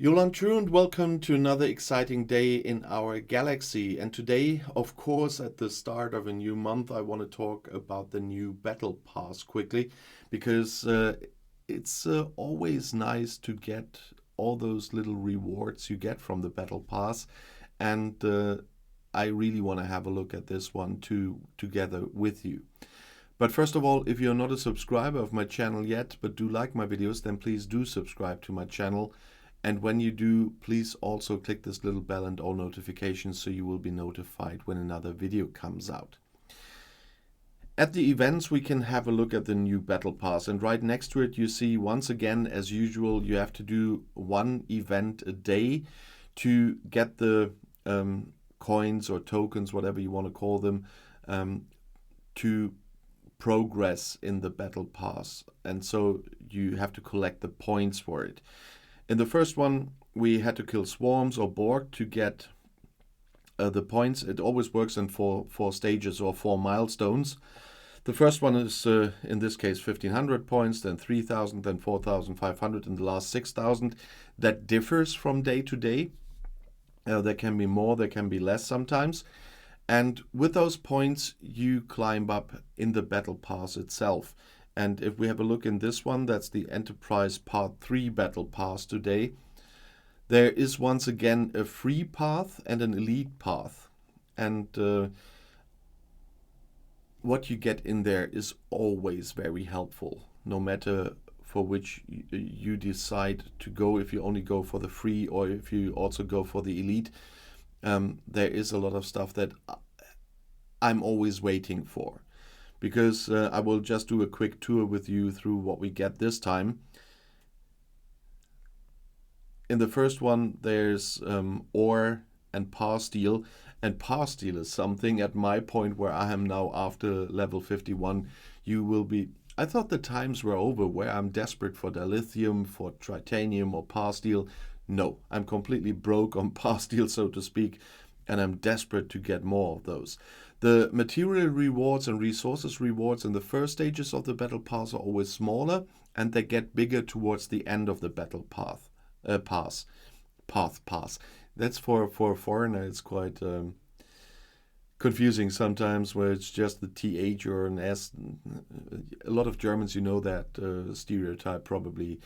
Jolan True and welcome to another exciting day in our galaxy. And today, of course, at the start of a new month, I want to talk about the new Battle Pass quickly because it's always nice to get all those little rewards you get from the Battle Pass. And I really want to have a look at this one too, together with you. But first of all, if you're not a subscriber of my channel yet, but do like my videos, then please do subscribe to my channel. And when you do, please also click this little bell and all notifications so you will be notified when another video comes out. At the events, we can have a look at the new Battle Pass. And right next to it, you see, once again, as usual, you have to do one event a day to get the coins or tokens, whatever you want to call them, to progress in the Battle Pass. And so you have to collect the points for it. In the first one, we had to kill swarms or Borg to get the points. It always works in four stages or 4 milestones. The first one is, in this case, 1,500 points, then 3,000, then 4,500, and the last 6,000. That differs from day to day. There can be more, there can be less sometimes. And with those points, you climb up in the Battle Pass itself. And if we have a look in this one, that's the Enterprise Part 3 Battle Pass today. There is once again a free path and an elite path. And what you get in there is always very helpful, no matter for which you decide to go, if you only go for the free or if you also go for the elite. There is a lot of stuff that I'm always waiting for. Because I will just do a quick tour with you through what we get this time. In the first one, there's ore and power steel. And power steel is something at my point where I am now after level 51. You will be... I thought the times were over where I'm desperate for dilithium, for titanium or power steel. No, I'm completely broke on power steel, so to speak. And I'm desperate to get more of those. The material rewards and resources rewards in the first stages of the Battle Pass are always smaller, and they get bigger towards the end of the Battle Pass. That's for a foreigner, it's quite confusing sometimes, where it's just the TH or an S. A lot of Germans, you know that stereotype probably.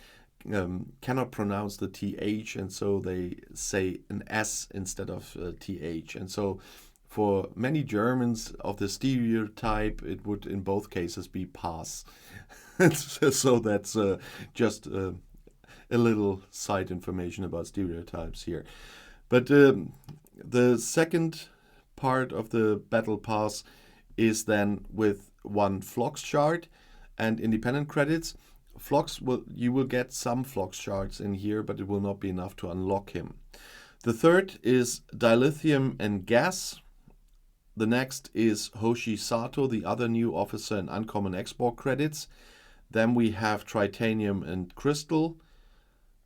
Cannot pronounce the TH, and so they say an S instead of TH. And so for many Germans of the stereotype, it would in both cases be pass. So that's just a little side information about stereotypes here. But the second part of the Battle Pass is then with 1 Phlox shard and independent credits. You will get some Phlox shards in here, but it will not be enough to unlock him. The third is dilithium and gas. The next is Hoshi Sato, the other new officer in uncommon export credits. Then we have titanium and crystal.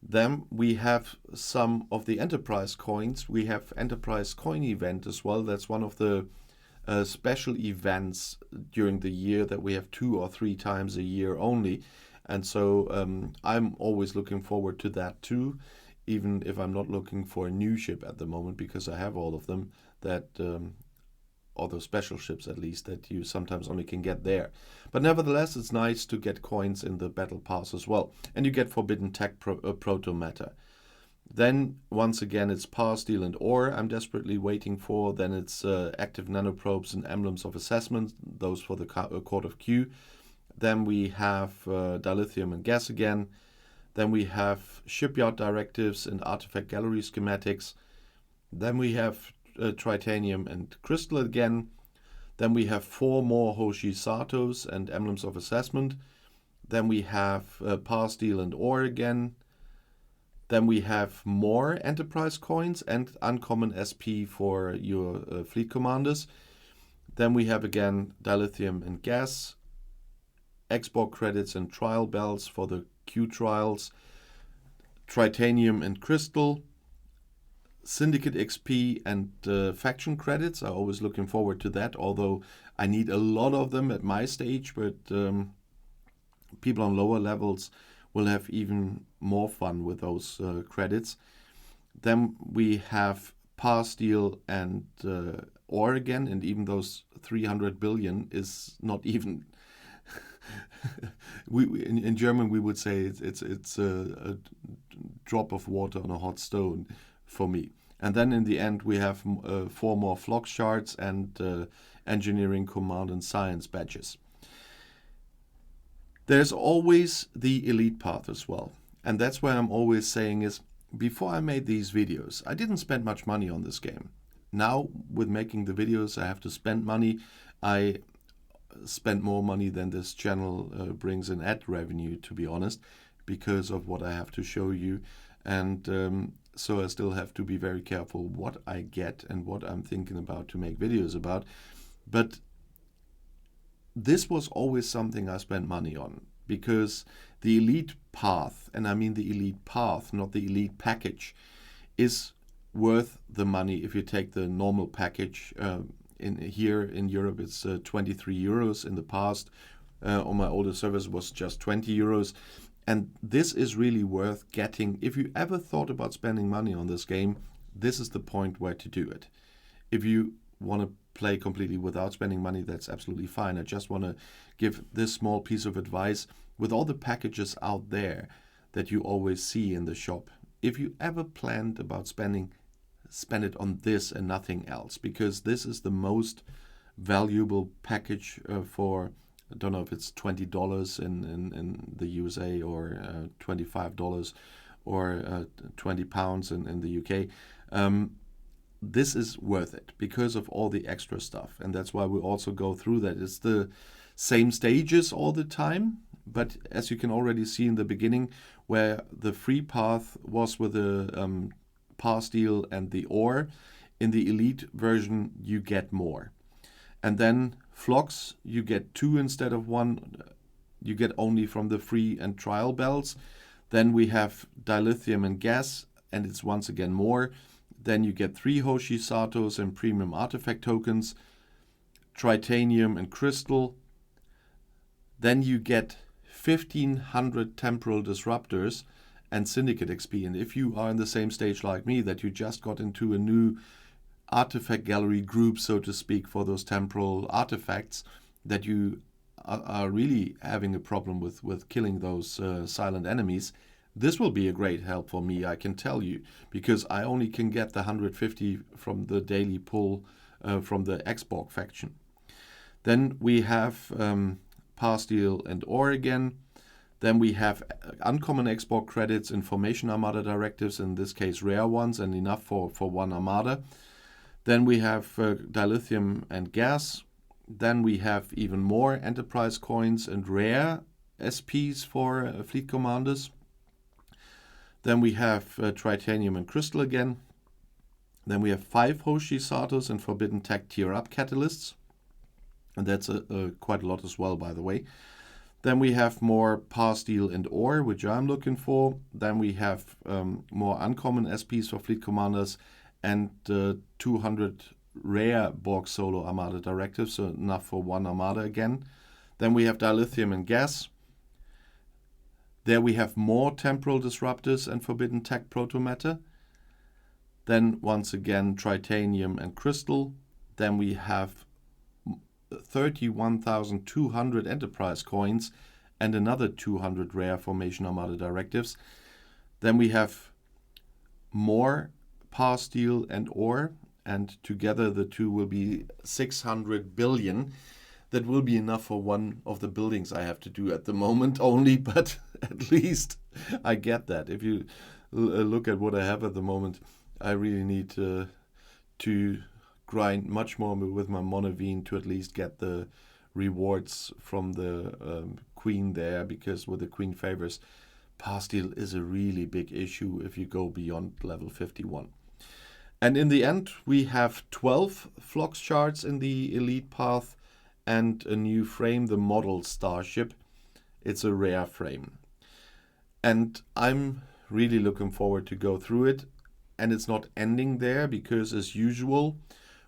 Then we have some of the Enterprise coins. We have Enterprise coin event as well. That's one of the special events during the year that we have 2 or 3 times a year only. And so I'm always looking forward to that too, even if I'm not looking for a new ship at the moment, because I have all of them, that or those special ships at least, that you sometimes only can get there. But nevertheless, it's nice to get coins in the Battle Pass as well. And you get Forbidden Tech Proto Matter. Then, once again, it's power, steel, and ore I'm desperately waiting for. Then it's active nanoprobes and emblems of assessment, those for the Court of Q. Then we have dilithium and gas again. Then we have shipyard directives and artifact gallery schematics. Then we have titanium and crystal again. Then we have 4 more Hoshi Satos and emblems of assessment. Then we have power, steel, and ore again. Then we have more Enterprise coins and uncommon SP for your fleet commanders. Then we have again dilithium and gas, export credits and trial bells for the Q trials, titanium and crystal, syndicate XP and faction credits. I'm always looking forward to that, although I need a lot of them at my stage, but people on lower levels will have even more fun with those credits. Then we have par, steel, and ore again, and even those 300 billion is not even. In German we would say it's a drop of water on a hot stone for me. And then in the end we have 4 more Phlox shards and engineering, command, and science badges. There's always the elite path as well, and that's why I'm always saying is, before I made these videos, I didn't spend much money on this game. Now, with making the videos, I have to spend money. I spend more money than this channel brings in ad revenue, to be honest, because of what I have to show you. And so I still have to be very careful what I get and what I'm thinking about to make videos about. But this was always something I spent money on, because the elite path, and I mean the elite path, not the elite package, is worth the money if you take the normal package. Here in Europe it's 23 euros. In the past, on my older servers was just 20 euros. And this is really worth getting. If you ever thought about spending money on this game, this is the point where to do it. If you want to play completely without spending money, that's absolutely fine. I just want to give this small piece of advice with all the packages out there that you always see in the shop. If you ever planned about spend it on this and nothing else, because this is the most valuable package for, I don't know if it's $20 in the USA or $25 or 20 pounds in the UK. This is worth it because of all the extra stuff, and that's why we also go through that. It's the same stages all the time, but as you can already see in the beginning, where the free path was with the par, steel, and the ore, in the elite version you get more. And then Phlox, you get 2 instead of 1. You get only from the free and trial belts. Then we have dilithium and gas, and it's once again more. Then you get 3 Hoshi Satos and premium artifact tokens, tritanium and crystal. Then you get 1500 temporal disruptors and syndicate XP. And if you are in the same stage like me, that you just got into a new artifact gallery group, so to speak, for those temporal artifacts, that you are really having a problem with killing those silent enemies, this will be a great help for me, I can tell you, because I only can get the 150 from the daily pull from the Xborg faction. Then we have par, steel, and ore again. Then we have uncommon Xborg credits, information armada directives, in this case rare ones, and enough for 1 armada. Then we have dilithium and gas. Then we have even more enterprise coins and rare SPs for fleet commanders. Then we have tritanium and crystal again. Then we have 5 Hoshi Satos and forbidden tech tier up catalysts. And that's quite a lot as well, by the way. Then we have more par, steel, and ore, which I'm looking for. Then we have more uncommon SPs for fleet commanders and 200 rare Borg solo armada directives, so enough for 1 armada again. Then we have dilithium and gas. There we have more temporal disruptors and forbidden tech protomatter. Then once again tritanium and crystal. Then we have 31,200 enterprise coins and another 200 rare formation armada directives. Then we have more par, steel, and ore, and together the two will be 600 billion. That will be enough for one of the buildings I have to do at the moment only, but at least I get that. If you look at what I have at the moment, I really need to grind much more with my Monavine to at least get the rewards from the queen there, because with the queen favors, par, steel is a really big issue if you go beyond level 51. And in the end, we have 12 Phlox shards in the elite path and a new frame, the model Starship. It's a rare frame. And I'm really looking forward to go through it. And it's not ending there, because as usual,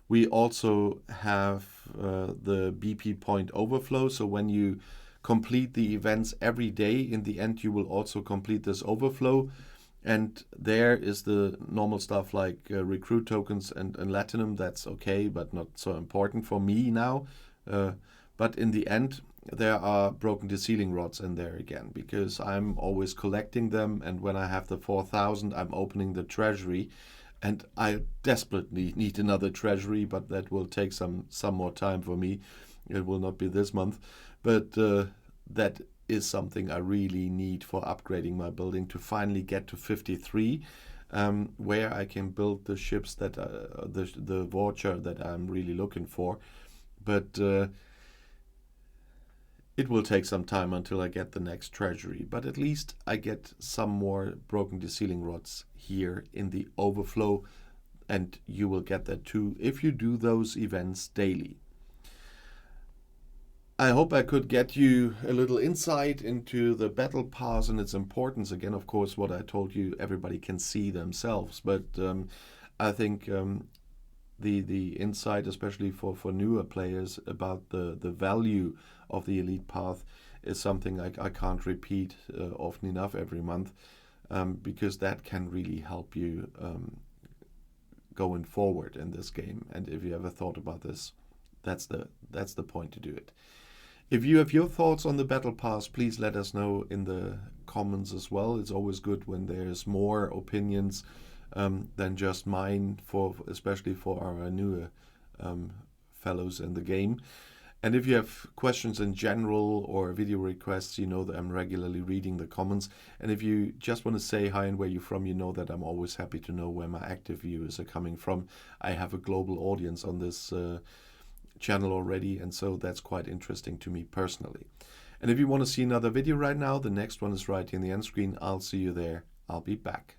we also have the BP point overflow. So when you complete the events every day, in the end, you will also complete this overflow. And there is the normal stuff like recruit tokens and Latinum. That's okay, but not so important for me now. But in the end, there are broken ceiling rods in there again, because I'm always collecting them. And when I have the 4,000, I'm opening the treasury. And I desperately need another treasury, but that will take some more time for me. It will not be this month. But that is something I really need for upgrading my building to finally get to 53, where I can build the ships that the Vulture that I'm really looking for. But it will take some time until I get the next treasury, but at least I get some more broken ceiling rods here in the overflow, and you will get that too if you do those events daily. I hope I could get you a little insight into the battle pass and its importance. Again, of course, what I told you, everybody can see themselves, but I think the insight, especially for newer players, about the value of the elite path is something I can't repeat often enough every month, because that can really help you going forward in this game. And if you ever thought about this, that's the point to do it. If you have your thoughts on the battle pass, please let us know in the comments as well. It's always good when there's more opinions than just mine, especially for our newer fellows in the game. And if you have questions in general or video requests, you know that I'm regularly reading the comments. And if you just want to say hi and where you're from, you know that I'm always happy to know where my active viewers are coming from. I have a global audience on this channel already, and so that's quite interesting to me personally. And if you want to see another video right now, the next one is right in the end screen. I'll see you there. I'll be back.